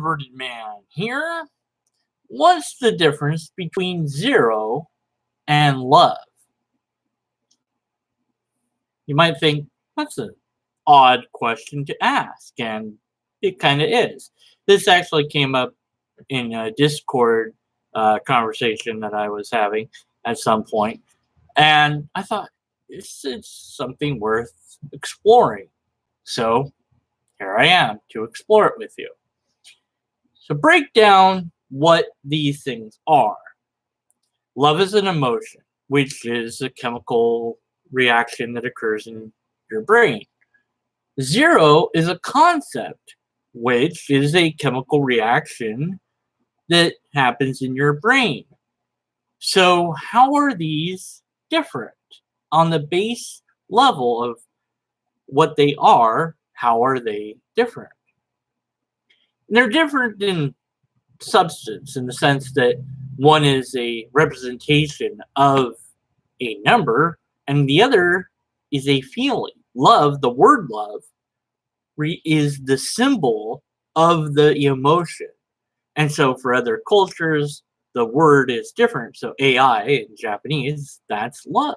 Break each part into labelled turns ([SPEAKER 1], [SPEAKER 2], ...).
[SPEAKER 1] inverted man here. What's the difference between zero and love? You might think that's an odd question to ask, and it kind of is. This actually came up in a Discord conversation that I was having at some point, and I thought it's something worth exploring. So here I am to explore it with you. So break down what these things are. Love is an emotion, which is a chemical reaction that occurs in your brain. Zero is a concept, which is a chemical reaction that happens in your brain. So how are these different? On the base level of what they are, how are they different? They're different in substance in the sense that one is a representation of a number and the other is a feeling. Love, the word love, is the symbol of the emotion. And so for other cultures, the word is different. So AI in Japanese, that's love.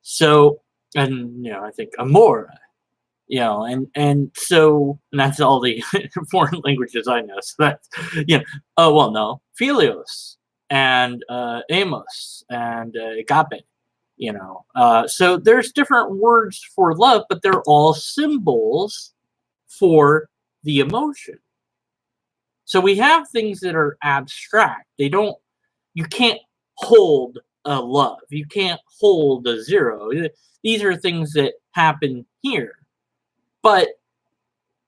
[SPEAKER 1] So, and I think amor, and that's all the foreign languages I know. So that's, oh, well, no, Philios and Amos and Agape, So there's different words for love, but they're all symbols for the emotion. So we have things that are abstract. You can't hold a love. You can't hold a zero. These are things that happen here. But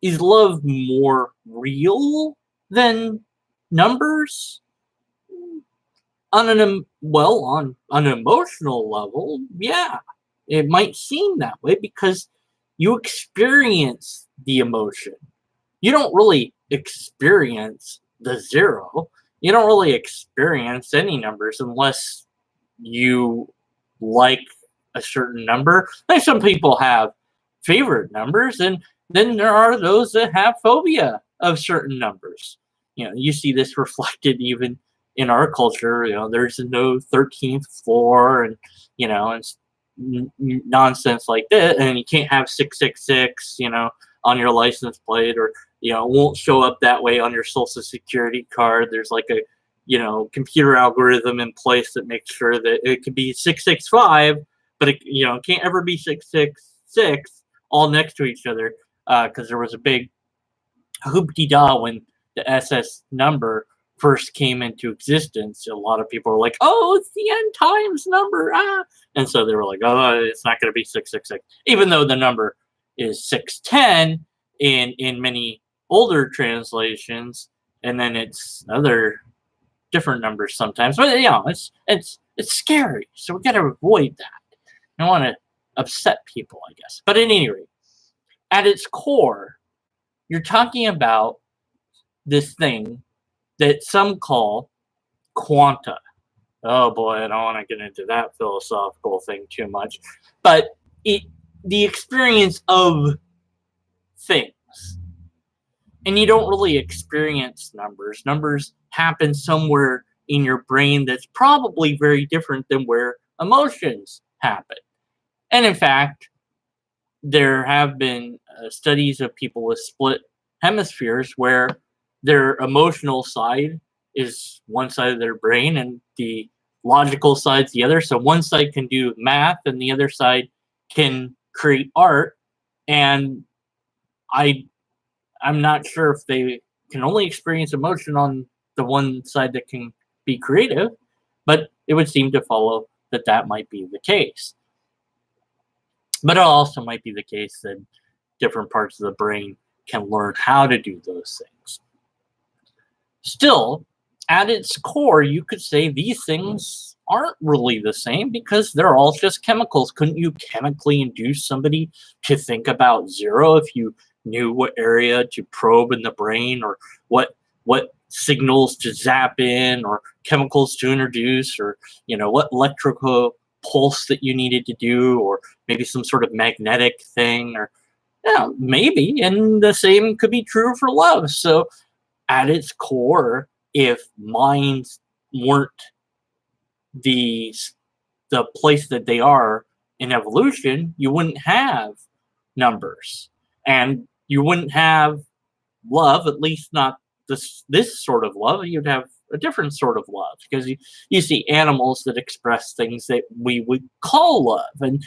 [SPEAKER 1] is love more real than numbers? On an emotional level, yeah, it might seem that way because you experience the emotion. You don't really experience the zero. You don't really experience any numbers unless you like a certain number. Like some people have favorite numbers, and then there are those that have phobia of certain numbers. You see this reflected even in our culture. There's no 13th floor, and it's nonsense like that, and you can't have 666 on your license plate, or it won't show up that way on your social security card. There's like a computer algorithm in place that makes sure that it could be 665, but it can't ever be 666 all next to each other, because there was a big hoop-de-da when the SS number first came into existence. A lot of people were like, oh, it's the end times number, and so they were like, oh, it's not going to be 666, even though the number is 610 in many older translations, and then it's other different numbers sometimes. But it's scary, so we got to avoid that. I don't want to upset people, I guess. But at any rate, at its core, you're talking about this thing that some call quanta. Oh boy, I don't want to get into that philosophical thing too much. But the experience of things. And you don't really experience numbers. Numbers happen somewhere in your brain that's probably very different than where emotions happen. And in fact, there have been studies of people with split hemispheres where their emotional side is one side of their brain and the logical side's the other. So one side can do math and the other side can create art. And I'm not sure if they can only experience emotion on the one side that can be creative, but it would seem to follow that might be the case. But it also might be the case that different parts of the brain can learn how to do those things. Still, at its core, you could say these things aren't really the same because they're all just chemicals. Couldn't you chemically induce somebody to think about zero if you knew what area to probe in the brain, or what signals to zap in, or chemicals to introduce, or what electrical pulse that you needed to do, or maybe some sort of magnetic thing, or Yeah, maybe. And the same could be true for love. So at its core, if minds weren't the the place that they are in evolution, you wouldn't have numbers, and you wouldn't have love. At least not this sort of love. You'd have a different sort of love, because you see animals that express things that we would call love, and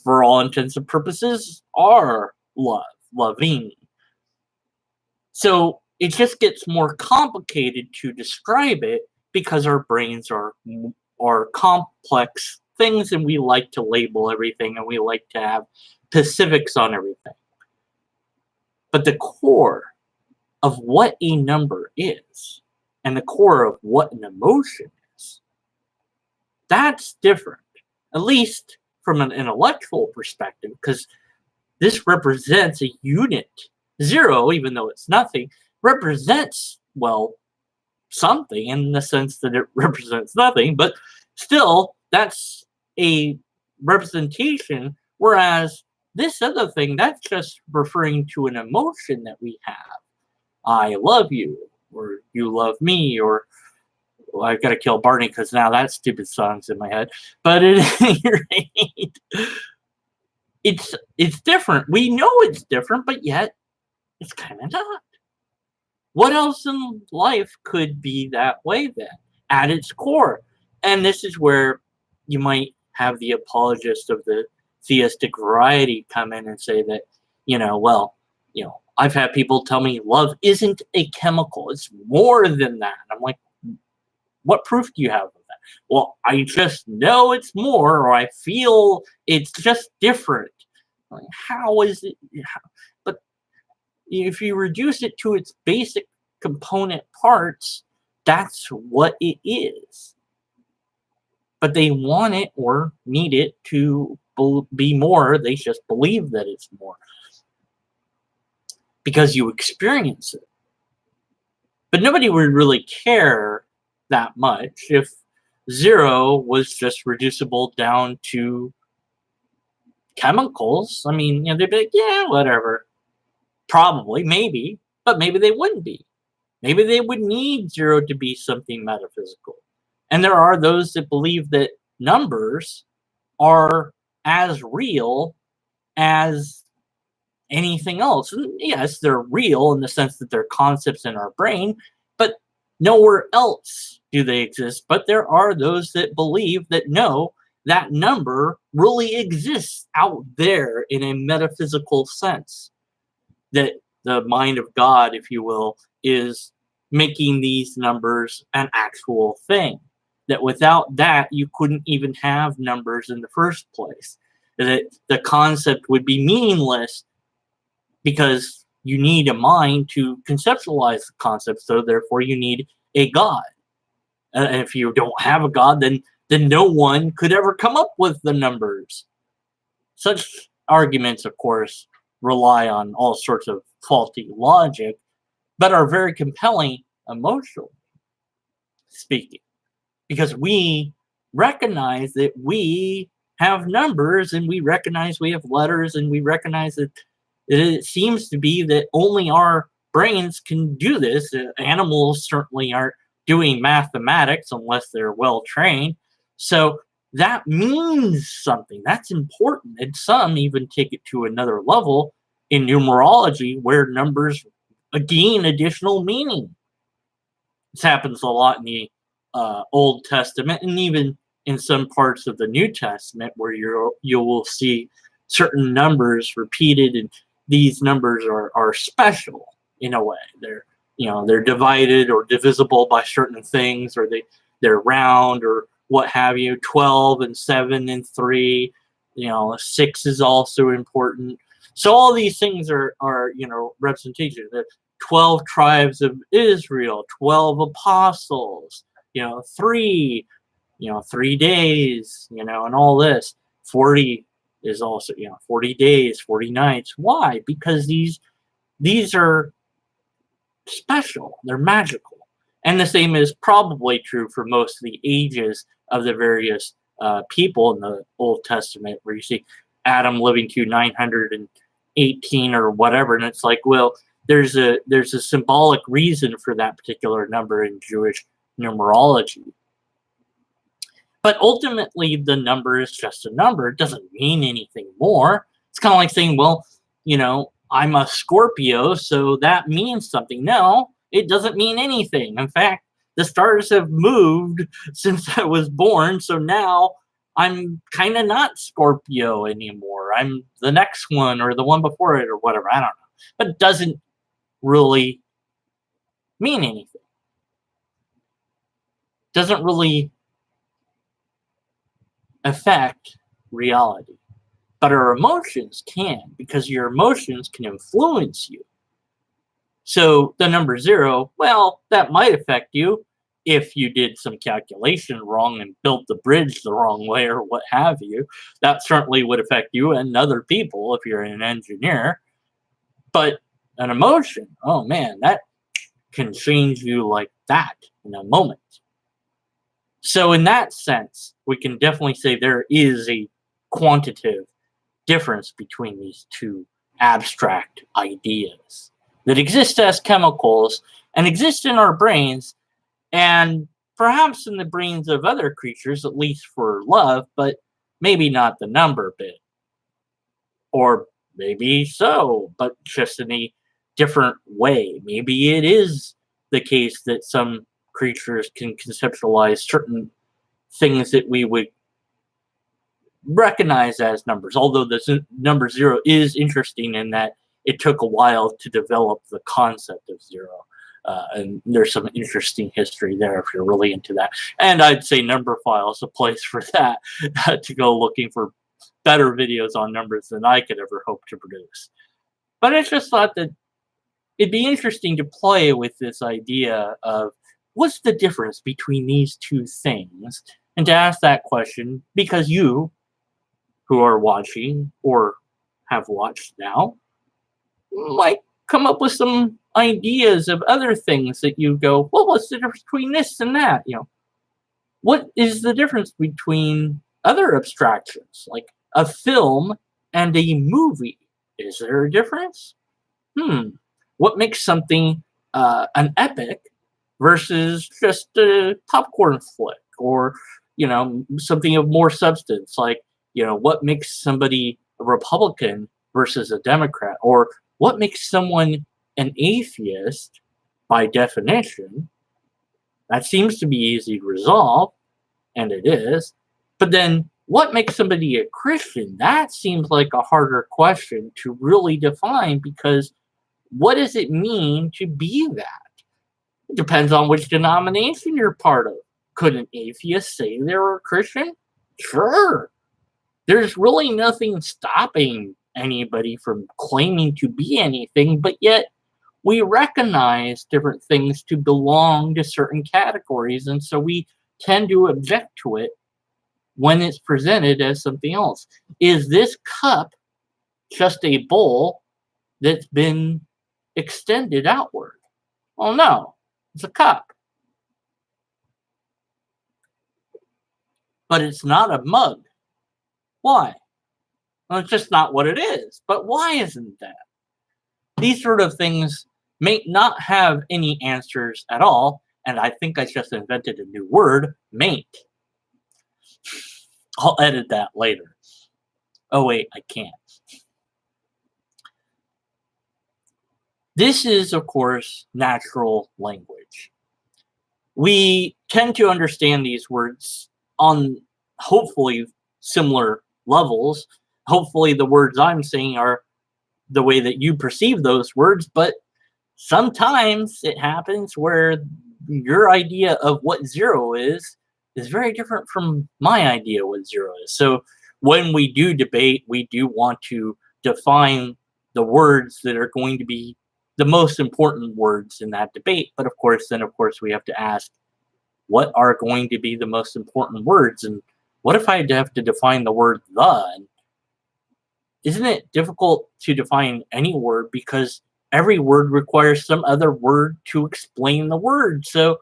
[SPEAKER 1] for all intents and purposes are loving. So it just gets more complicated to describe it, because our brains are complex things, and we like to label everything, and we like to have specifics on everything. But the core of what a number is, and the core of what an emotion is, that's different, at least from an intellectual perspective, because this represents a unit. Zero, even though it's nothing, represents, well, something, in the sense that it represents nothing, but still, that's a representation. Whereas this other thing, that's just referring to an emotion that we have. I love you, or you love me, or, well, I've got to kill Barney because now that stupid song's in my head. But at any rate, it's different. We know it's different, but yet it's kind of not. What else in life could be that way then, at its core? And this is where you might have the apologist of the theistic variety come in and say that, well, I've had people tell me love isn't a chemical, it's more than that. And I'm like, what proof do you have of that? Well, I just know it's more, or I feel it's just different. Like, how is it? But if you reduce it to its basic component parts, that's what it is. But they want it or need it to be more. They just believe that it's more because you experience it. But nobody would really care that much if zero was just reducible down to chemicals. I mean, they'd be like, yeah, whatever. Probably, maybe, but maybe they wouldn't be. Maybe they would need zero to be something metaphysical. And there are those that believe that numbers are as real as anything else. And yes, they're real in the sense that they're concepts in our brain, but nowhere else do they exist. But there are those that believe that no, that number really exists out there in a metaphysical sense. That the mind of God, if you will, is making these numbers an actual thing. That without that, you couldn't even have numbers in the first place. That the concept would be meaningless because you need a mind to conceptualize the concept, so therefore you need a God. And if you don't have a God, then no one could ever come up with the numbers. Such arguments, of course, rely on all sorts of faulty logic, but are very compelling emotionally speaking, because we recognize that we have numbers, and we recognize we have letters, and we recognize that it seems to be that only our brains can do this. Animals certainly aren't doing mathematics unless they're well trained. So that means something. That's important. And some even take it to another level in numerology, where numbers gain additional meaning. This happens a lot in the Old Testament, and even in some parts of the New Testament, where you will see certain numbers repeated, and these numbers are special in a way. They're divided or divisible by certain things, or they're round, or what have you. 12 and 7 and 3. 6 is also important. So all these things are representation. The 12 tribes of Israel, 12 apostles, 3, 3 days, and all this. 40 is also, 40 days, 40 nights. Why? Because these are special. They're magical. And the same is probably true for most of the ages of the various people in the Old Testament, where you see Adam living to 18 or whatever, and it's like, well, there's a symbolic reason for that particular number in Jewish numerology. But ultimately, the number is just a number. It doesn't mean anything more. It's kind of like saying, well, I'm a Scorpio, so that means something. No, it doesn't mean anything. In fact, the stars have moved since I was born, so now I'm kind of not Scorpio anymore. I'm the next one or the one before it or whatever. I don't know. But it doesn't really mean anything. Doesn't really affect reality. But our emotions can, because your emotions can influence you. So the number 0, well, that might affect you if you did some calculation wrong and built the bridge the wrong way or what have you. That certainly would affect you and other people if you're an engineer. But an emotion, oh man, that can change you like that in a moment. So in that sense, we can definitely say there is a quantitative difference between these two abstract ideas that exist as chemicals and exist in our brains and perhaps in the brains of other creatures, at least for love, but maybe not the number bit. Or maybe so, but just in a different way. Maybe it is the case that some creatures can conceptualize certain things that we would recognize as numbers, although the number 0 is interesting in that it took a while to develop the concept of 0. And there's some interesting history there if you're really into that. And I'd say Numberphile is a place for that, to go looking for better videos on numbers than I could ever hope to produce. But I just thought that it'd be interesting to play with this idea of what's the difference between these two things, and to ask that question because you, who are watching or have watched now, might come up with some ideas of other things that you go, well, what's the difference between this and that? What is the difference between other abstractions, like a film and a movie? Is there a difference? What makes something an epic versus just a popcorn flick, or something of more substance, like what makes somebody a Republican versus a Democrat, or what makes someone an atheist by definition? That seems to be easy to resolve, and it is. But then what makes somebody a Christian? That seems like a harder question to really define, because what does it mean to be that? It depends on which denomination you're part of. Could an atheist say they're a Christian? Sure. There's really nothing stopping anybody from claiming to be anything, but yet we recognize different things to belong to certain categories, and so we tend to object to it when it's presented as something else. Is this cup just a bowl that's been extended outward? Well, no, it's a cup. But it's not a mug. Why? Well, it's just not what it is. But why isn't that? These sort of things may not have any answers at all, and I think I just invented a new word, maint. I'll edit that later. Oh wait, I can't. This is, of course, natural language. We tend to understand these words on hopefully similar levels. Hopefully the words I'm saying are the way that you perceive those words, but sometimes it happens where your idea of what 0 is very different from my idea what 0 is. So when we do debate, we do want to define the words that are going to be the most important words in that debate. But of course, we have to ask, what are going to be the most important words? And what if I have to define the word the? And isn't it difficult to define any word, because every word requires some other word to explain the word? So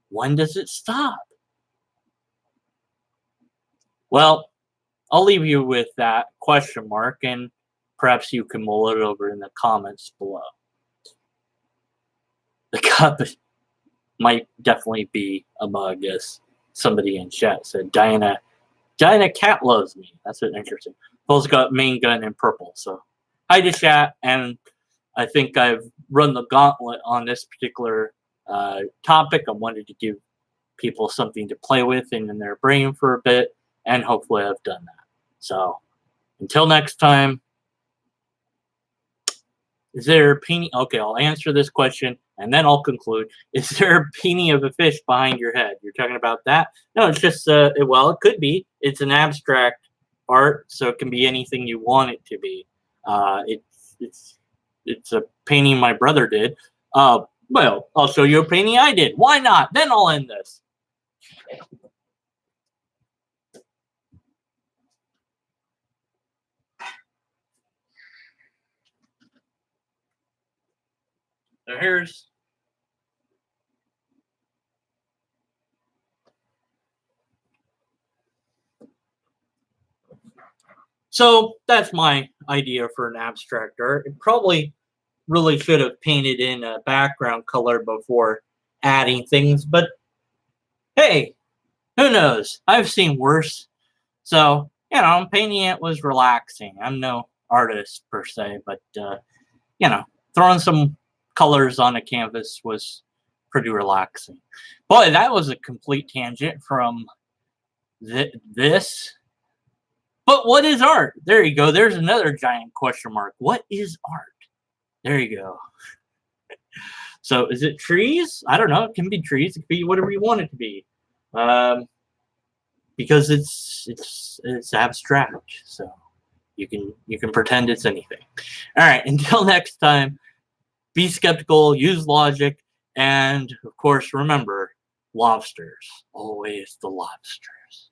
[SPEAKER 1] when does it stop? Well, I'll leave you with that question mark, and perhaps you can mull it over in the comments below. The cup might definitely be a mug, as somebody in chat said. Diana Cat loves me. That's an interesting. Paul's got main gun in purple. So hi to chat, and I think I've run the gauntlet on this particular topic. I wanted to give people something to play with and in their brain for a bit, and hopefully I've done that. So until next time, is there a painting? Okay, I'll answer this question and then I'll conclude. Is there a painting of a fish behind your head? You're talking about that? No, it's just, well, it could be. It's an abstract art, so it can be anything you want it to be. It's a painting my brother did. Well, I'll show you a painting I did. Why not? Then I'll end this. So here's so that's my idea for an abstract art. It probably really should have painted in a background color before adding things, but hey, who knows? I've seen worse. So, painting it was relaxing. I'm no artist per se, but throwing some colors on a canvas was pretty relaxing. Boy, that was a complete tangent from this. But what is art? There you go. There's another giant question mark. What is art? There you go. So is it trees? I don't know. It can be trees. It can be whatever you want it to be. Because it's abstract. So you can pretend it's anything. All right. Until next time, be skeptical, use logic, and of course remember, lobsters. Always the lobsters.